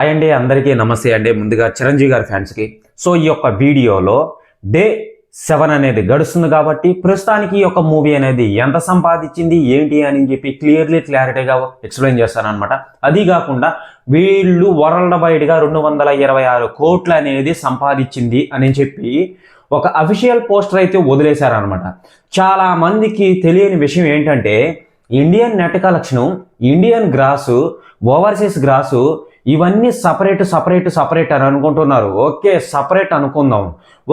Hi అండి, అందరికీ నమస్తే అండి. ముందుగా చిరంజీవి గారి ఫ్యాన్స్కి ఈ యొక్క వీడియోలో డే 7 అనేది గడుస్తుంది కాబట్టి ప్రస్తుతానికి ఈ యొక్క మూవీ అనేది ఎంత సంపాదించింది ఏంటి అని చెప్పి క్లారిటీగా ఎక్స్ప్లెయిన్ చేస్తానన్నమాట. అది కాకుండా వీళ్ళు వరల్డ్ వైడ్గా 226 కోట్లు అనేది సంపాదించింది అని చెప్పి ఒక అఫీషియల్ పోస్టర్ అయితే వదిలేశారనమాట. చాలా మందికి తెలియని విషయం ఏంటంటే Indian net collection, Indian grass, overseas grass ఇవన్నీ సపరేట్ అని అనుకుంటున్నారు. ఓకే, సపరేట్ అనుకుందాం.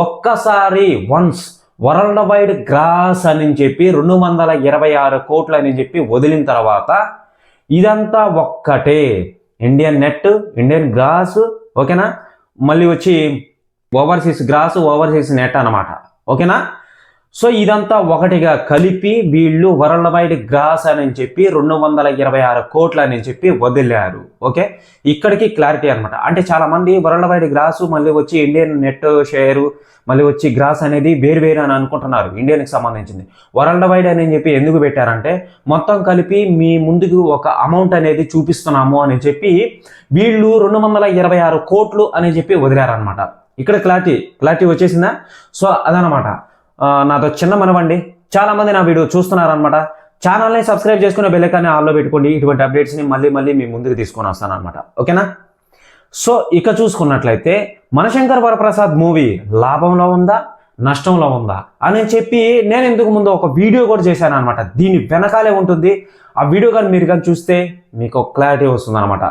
ఒక్కసారి వన్స్ వరల్డ్ వైడ్ గ్రాస్ అని చెప్పి 226 కోట్లు అని చెప్పి వదిలిన తర్వాత ఇదంతా ఒక్కటే. ఇండియన్ నెట్, ఇండియన్ గ్రాస్, ఓకేనా, మళ్ళీ వచ్చి ఓవర్సీస్ గ్రాస్, ఓవర్సీస్ నెట్ అనమాట. ఓకేనా, ఇదంతా ఒకటిగా కలిపి వీళ్ళు వరల్డ్ వైడ్ గ్రాస్ అని చెప్పి 226 కోట్లు అని చెప్పి వదిలారు. ఓకే, ఇక్కడికి క్లారిటీ అనమాట. అంటే చాలా మంది వరల్డ్ వైడ్ గ్రాసు మళ్ళీ వచ్చి ఇండియన్ నెట్ షేరు మళ్ళీ వచ్చి గ్రాస్ అనేది వేరు అని అనుకుంటున్నారు. ఇండియన్కి సంబంధించింది వరల్డ్ వైడ్ అని చెప్పి ఎందుకు పెట్టారంటే మొత్తం కలిపి మీ ముందుకు ఒక అమౌంట్ అనేది చూపిస్తున్నాము అని చెప్పి వీళ్ళు 226 కోట్లు అని చెప్పి వదిలారనమాట. ఇక్కడ క్లారిటీ వచ్చేసిందా? అదనమాట. నాతో చిన్న మనవండి, చాలా మంది నా వీడియో చూస్తున్నారనమాట. ఛానల్ని సబ్స్క్రైబ్ చేసుకుని బెల్ ఐకాన్ని ఆన్లో పెట్టుకోండి. ఇటువంటి అప్డేట్స్ని మళ్ళీ మీ ముందుకు తీసుకొని వస్తాను అనమాట. ఓకేనా? ఇక చూసుకున్నట్లయితే మనశంకర్ వరప్రసాద్ మూవీ లాభంలో ఉందా నష్టంలో ఉందా అని చెప్పి నేను ఇంతకు ముందు ఒక వీడియో కూడా చేశాను అనమాట. దీని వెనకాలే ఉంటుంది. ఆ వీడియో కానీ మీరు కానీ చూస్తే మీకు క్లారిటీ వస్తుంది అనమాట.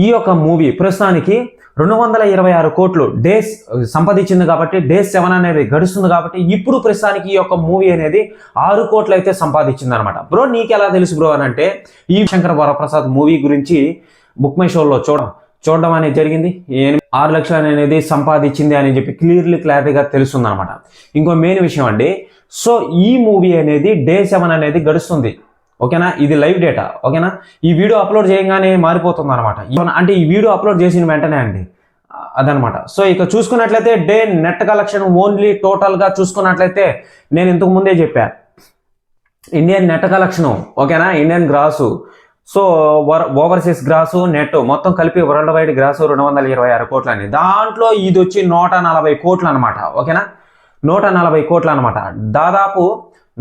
ఈ యొక్క మూవీ ప్రస్తుతానికి 226 కోట్లు డేస్ సంపాదించింది కాబట్టి డే 7 అనేది గడుస్తుంది కాబట్టి ఇప్పుడు ప్రస్తుతానికి ఈ యొక్క మూవీ అనేది 6 కోట్లు అయితే సంపాదించింది అనమాట. బ్రో నీకు ఎలా తెలుసు బ్రో అని అంటే ఈ శంకర్ వరప్రసాద్ మూవీ గురించి బుక్ మై షోలో చూడడం అనేది జరిగింది. 6 లక్షలు అనేది సంపాదించింది అని చెప్పి క్లారిటీగా తెలుస్తుంది అనమాట. ఇంకో మెయిన్ విషయం అండి, ఈ మూవీ అనేది డే 7 అనేది గడుస్తుంది. ఓకేనా, ఇది లైవ్ డేటా. ఓకేనా, ఈ వీడియో అప్లోడ్ చేయగానే మారిపోతుంది అనమాట. అంటే ఈ వీడియో అప్లోడ్ చేసిన వెంటనే అండి అదనమాట. ఇక చూసుకున్నట్లయితే డే నెట్ కలెక్షన్ ఓన్లీ టోటల్గా చూసుకున్నట్లయితే నేను ఇంతకు ముందే చెప్పా, ఇండియన్ నెట్ కలెక్షను, ఓకేనా, Indian grass, overseas grass, net మొత్తం కలిపి వరల్డ్ వైడ్ గ్రాసు 226 కోట్లు అని. దాంట్లో ఇది వచ్చి 140 కోట్లు అనమాట. ఓకేనా, 140 కోట్లు అనమాట. దాదాపు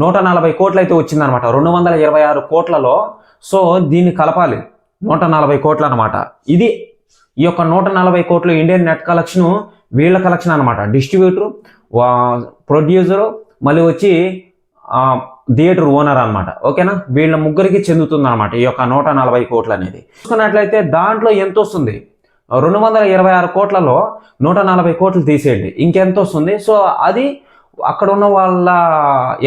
140 కోట్లు అయితే వచ్చిందనమాట 226 కోట్లలో. దీన్ని కలపాలి 140 కోట్లు అనమాట. ఈ యొక్క 140 కోట్లు ఇండియన్ నెట్ కలెక్షన్ వీళ్ళ కలెక్షన్ అనమాట. డిస్ట్రిబ్యూటరు, ప్రొడ్యూసరు, మళ్ళీ వచ్చి థియేటర్ ఓనర్ అనమాట. ఓకేనా, వీళ్ళ ముగ్గురికి చెందుతుంది అనమాట ఈ యొక్క 140 కోట్లు అనేది. చూసుకున్నట్లయితే దాంట్లో ఎంత వస్తుంది? 226 కోట్లలో 140 కోట్లు తీసేయండి, ఇంకెంత వస్తుంది? అది అక్కడ ఉన్న వాళ్ళ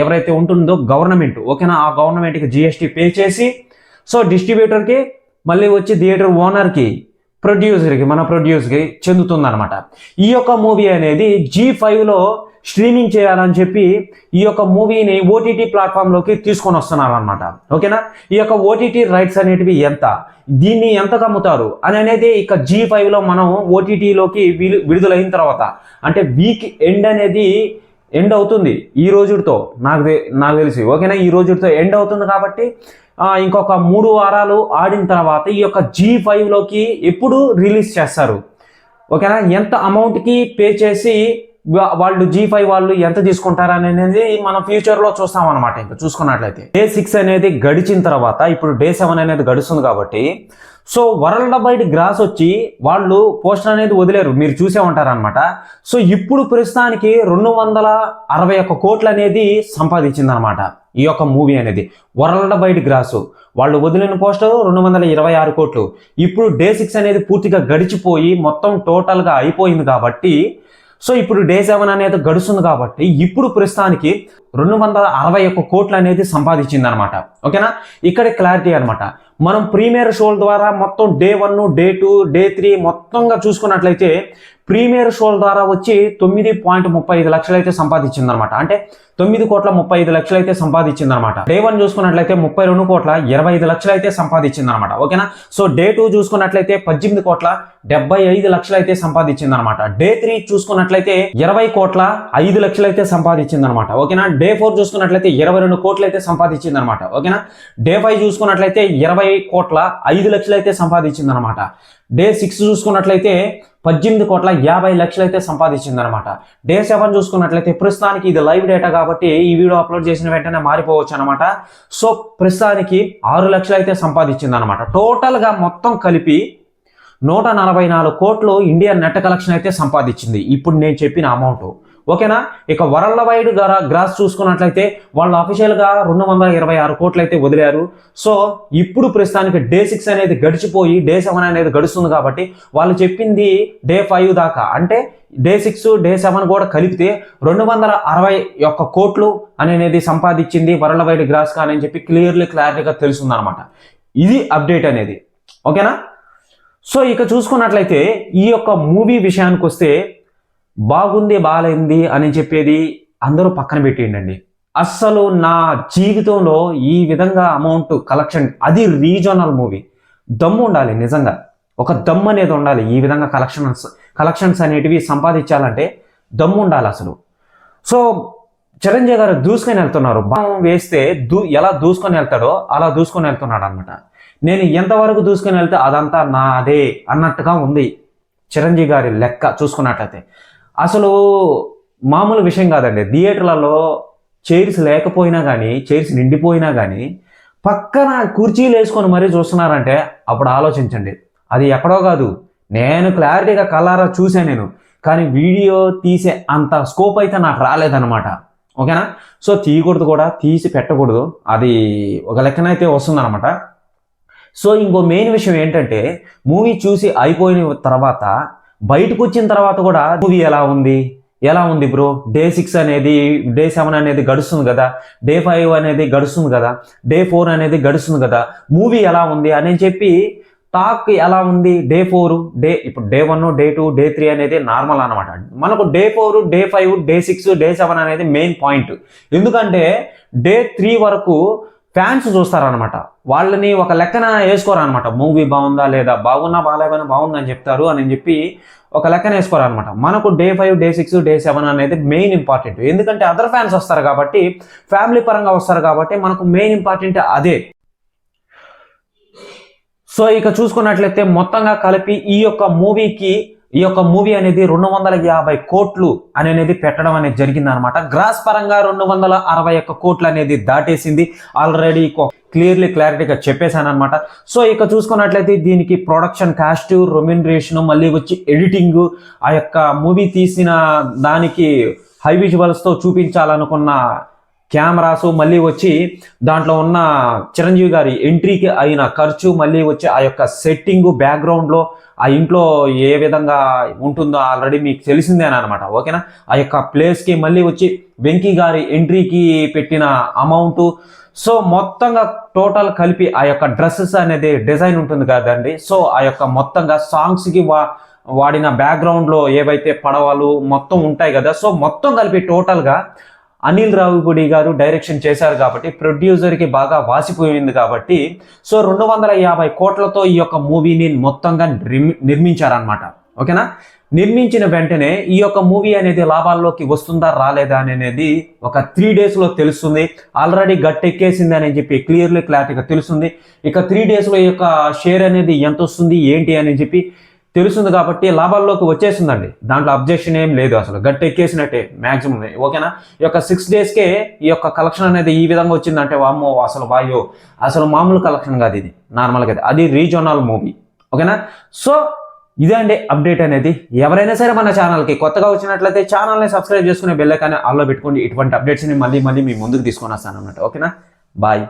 ఎవరైతే ఉంటుందో గవర్నమెంట్, ఓకేనా, ఆ గవర్నమెంట్కి జిఎస్టీ పే చేసి డిస్ట్రిబ్యూటర్కి మళ్ళీ వచ్చి థియేటర్ ఓనర్కి మన ప్రొడ్యూసర్కి చెందుతుంది అనమాట. ఈ యొక్క మూవీ అనేది G5లో స్ట్రీమింగ్ చేయాలని చెప్పి ఈ యొక్క మూవీని ఓటీటీ ప్లాట్ఫామ్లోకి తీసుకొని వస్తున్నారు అనమాట. ఓకేనా, ఈ యొక్క ఓటీటీ రైట్స్ అనేటివి దీన్ని ఎంతకు అమ్ముతారు అనేది ఇక G5లో మనం ఓటీటీలోకి విడుదలైన తర్వాత అంటే వీక్ ఎండ్ అవుతుంది ఈ రోజుతో నాకు తెలిసి. ఓకేనా, ఈ రోజుతో ఎండ్ అవుతుంది కాబట్టి ఇంకొక 3 వారాలు ఆడిన తర్వాత ఈ యొక్క G5లోకి ఎప్పుడు రిలీజ్ చేస్తారు? ఓకేనా, ఎంత అమౌంట్కి పే చేసి వాళ్ళు G5 వాళ్ళు ఎంత తీసుకుంటారు అనేది మనం ఫ్యూచర్లో చూస్తాం అనమాట. ఇంకా చూసుకున్నట్లయితే డే 6 అనేది గడిచిన తర్వాత ఇప్పుడు డే 7 అనేది గడుస్తుంది కాబట్టి వరల్డ్ వైడ్ గ్రాస్ వచ్చి వాళ్ళు పోస్టర్ అనేది వదిలేరు, మీరు చూసే ఉంటారు అనమాట. ఇప్పుడు ప్రస్తుతానికి 261 కోట్లు అనేది సంపాదించింది అనమాట ఈ యొక్క మూవీ అనేది. వరల్డ్ వైడ్ గ్రాసు వాళ్ళు వదిలిన పోస్టర్ 226 కోట్లు. ఇప్పుడు డే 6 అనేది పూర్తిగా గడిచిపోయి మొత్తం టోటల్గా అయిపోయింది కాబట్టి ఇప్పుడు డే 7 అనేది గడుస్తుంది కాబట్టి ఇప్పుడు ప్రస్తుతానికి 261 కోట్లు అనేది సంపాదించింది అనమాట. ఓకేనా, ఇక్కడ క్లారిటీ అనమాట. మనం ప్రీమియర్ షోల ద్వారా మొత్తం డే 1, డే 2, డే 3 మొత్తంగా చూసుకున్నట్లయితే ప్రీమియర్ షోల ద్వారా వచ్చి 9.35 లక్షలు అయితే సంపాదించింది అనమాట. అంటే 9.35 లక్షలు అయితే సంపాదించింది అనమాట. డే 1 చూసుకున్నట్లయితే 32.25 లక్షలు అయితే సంపాదించింది అనమాట. ఓకేనా, డే 2 చూసుకున్నట్లయితే 18.75 లక్షలు అయితే సంపాదించింది అనమాట. డే 3 చూసుకున్నట్లయితే 20.5 లక్షలు అయితే సంపాదించింది అనమాట. ఓకేనా, డే 4 చూసుకున్నట్లయితే 22 కోట్లు అయితే సంపాదించింది అనమాట. ఓకేనా, డే 5 చూసుకున్నట్లయితే 21 20,05,00,000 అయితే సంపాదించింది అనమాట. డే 6 చూసుకున్నట్లయితే 18,50,00,000 అయితే సంపాదించింది అనమాట. డే 7 చూసుకున్నట్లయితే ప్రస్తుతానికి ఇది లైవ్ డేటా కాబట్టి ఈ వీడియో అప్లోడ్ చేసిన వెంటనే మారిపోవచ్చు అనమాట. సో ప్రస్తుతానికి 6,00,000 అయితే సంపాదించింది అనమాట. టోటల్గా మొత్తం కలిపి 144 కోట్లు ఇండియన్ నెట్ కలెక్షన్ అయితే సంపాదించింది ఇప్పుడు నేను చెప్పిన అమౌంట్. ఓకేనా. ఇక వరల్డ్ వైడ్ గ్రాస్ చూసుకున్నట్లయితే వాళ్ళు అఫీషియల్గా 226 కోట్లు అయితే వదిలారు. సో ఇప్పుడు ప్రస్తుతానికి డే 6 అనేది గడిచిపోయి డే 7 అనేది గడుస్తుంది కాబట్టి వాళ్ళు చెప్పింది డే 5 దాకా, అంటే డే 6 డే 7 కూడా కలిపితే 261 కోట్లు అనేది సంపాదించింది వరల్డ్ వైడ్ గ్రాస్ అని చెప్పి క్లారిటీగా తెలుస్తుంది అనమాట. ఇది అప్డేట్ అనేది. ఓకేనా. సో ఇక చూసుకున్నట్లయితే ఈ యొక్క మూవీ విషయానికి వస్తే బాగుంది బాగాలేంది అని చెప్పేది అందరూ పక్కన పెట్టేయండి. అస్సలు నా జీవితంలో ఈ విధంగా అమౌంట్ కలెక్షన్, అది రీజనల్ మూవీ, దమ్ము ఉండాలి నిజంగా, ఒక దమ్ము అనేది ఉండాలి. ఈ విధంగా కలెక్షన్స్ అనేటివి సంపాదించాలంటే దమ్ము ఉండాలి అసలు. సో చిరంజీవి గారు దూసుకొని వెళ్తున్నారు. బాగా వేస్తే ఎలా దూసుకొని వెళ్తాడో అలా దూసుకొని వెళ్తున్నాడు అనమాట. నేను ఎంతవరకు దూసుకొని వెళ్తే అదంతా నాదే అన్నట్టుగా ఉంది చిరంజీవి గారి లెక్క చూసుకున్నట్లయితే. అసలు మామూలు విషయం కాదండి. థియేటర్లలో చైర్స్ లేకపోయినా కానీ, చైర్స్ నిండిపోయినా కానీ పక్కన కుర్చీలు వేసుకొని మరీ చూస్తున్నారంటే అప్పుడు ఆలోచించండి. అది ఎక్కడో కాదు, నేను క్లారిటీగా కలరా చూసాను నేను, కానీ వీడియో తీసే అంత స్కోప్ అయితే నాకు రాలేదన్నమాట. ఓకేనా. సో తీయకూడదు కూడా, తీసి పెట్టకూడదు, అది ఒక లెక్కనైతే వస్తుందన్నమాట. సో ఇంకో మెయిన్ విషయం ఏంటంటే మూవీ చూసి అయిపోయిన తర్వాత బయటకు వచ్చిన తర్వాత కూడా మూవీ ఎలా ఉంది బ్రో, డే 6 అనేది డే 7 అనేది గడుస్తుంది కదా, డే 5 అనేది గడుస్తుంది కదా, డే 4 అనేది గడుస్తుంది కదా, మూవీ ఎలా ఉంది అని చెప్పి టాక్ ఎలా ఉంది. డే 4 ఇప్పుడు డే 1 డే 2 డే 3 అనేది నార్మల్ అనమాట. మనకు డే 4 డే 5 డే 6 డే 7 అనేది మెయిన్ పాయింట్. ఎందుకంటే డే 3 వరకు ఫ్యాన్స్ చూస్తారనమాట. వాళ్ళని ఒక లెక్కన వేసుకోరనమాట. మూవీ బాగుందా లేదా, బాగున్నా బాగాలేకపోయినా బాగుందని చెప్తారు అని చెప్పి ఒక లెక్కన వేసుకోరనమాట. మనకు డే 5 డే 6 డే 7 అనేది మెయిన్ ఇంపార్టెంట్. ఎందుకంటే అదర్ ఫ్యాన్స్ వస్తారు కాబట్టి, ఫ్యామిలీ పరంగా వస్తారు కాబట్టి మనకు మెయిన్ ఇంపార్టెంట్ అదే. సో ఇక చూసుకున్నట్లయితే మొత్తంగా కలిపి ఈ యొక్క మూవీ అనేది 250 కోట్లు అనేది పెట్టడం అనేది జరిగింది అనమాట. గ్రాస్ పరంగా 261 కోట్లు అనేది దాటేసింది ఆల్రెడీ. క్లారిటీగా చెప్పేశాను అనమాట. సో ఇక చూసుకున్నట్లయితే దీనికి ప్రొడక్షన్ కాస్ట్, రెమ్యునరేషన్, మళ్ళీ వచ్చి ఎడిటింగ్, ఆ యొక్క మూవీ తీసిన దానికి హై విజువల్స్తో చూపించాలనుకున్న కెమెరాసు, మళ్ళీ వచ్చి దాంట్లో ఉన్న చిరంజీవి గారి ఎంట్రీకి అయిన ఖర్చు, మళ్ళీ వచ్చి ఆ యొక్క సెట్టింగ్, బ్యాక్గ్రౌండ్లో ఆ ఇంట్లో ఏ విధంగా ఉంటుందో ఆల్రెడీ మీకు తెలిసిందేనమాట. ఓకేనా. ఆ యొక్క ప్లేస్కి మళ్ళీ వచ్చి వెంకీ గారి ఎంట్రీకి పెట్టిన అమౌంట్, సో మొత్తంగా టోటల్ కలిపి ఆ యొక్క డ్రెస్సెస్ అనేది డిజైన్ ఉంటుంది కదండి. సో ఆ యొక్క మొత్తంగా సాంగ్స్కి వాడిన బ్యాక్గ్రౌండ్లో ఏవైతే పడవలు మొత్తం ఉంటాయి కదా, సో మొత్తం కలిపి టోటల్గా అనిల్ రావిపూడి గారు డైరెక్షన్ చేశారు కాబట్టి ప్రొడ్యూసర్కి బాగా వాసిపోయింది కాబట్టి, సో 250 కోట్లతో ఈ యొక్క మూవీని మొత్తంగా నిర్మించారనమాట. ఓకేనా. నిర్మించిన వెంటనే ఈ యొక్క మూవీ అనేది లాభాల్లోకి వస్తుందా రాలేదా అనేది ఒక 3 డేస్లో తెలుస్తుంది. ఆల్రెడీ గట్టెక్కేసింది అని చెప్పి క్లారిటీగా తెలుస్తుంది. ఇక 3 డేస్లో ఈ యొక్క షేర్ అనేది ఎంత వస్తుంది ఏంటి అని చెప్పి తెలుస్తుంది కాబట్టి లాభాల్లోకి వచ్చేసిందండి. దాంట్లో అబ్జెక్షన్ ఏం లేదు, అసలు గట్టెక్కేసినట్టే మ్యాక్సిమం. ఓకేనా. ఈ యొక్క 6 డేస్కే ఈ యొక్క కలెక్షన్ అనేది ఈ విధంగా వచ్చిందంటే వామ్మో అసలు మామూలు కలెక్షన్ కాదు, ఇది నార్మల్గా అది రీజనల్ మూవీ. ఓకేనా. సో ఇదే అండి అప్డేట్ అనేది. ఎవరైనా సరే మన ఛానల్కి కొత్తగా వచ్చినట్లయితే ఛానల్ని సబ్స్క్రైబ్ చేసుకునే బెల్ ఐకాన్ ఆల్లో పెట్టుకోండి. ఇటువంటి అప్డేట్స్ని మళ్ళీ మీ ముందుకు తీసుకొని వస్తాను అన్నమాట. ఓకేనా. బాయ్.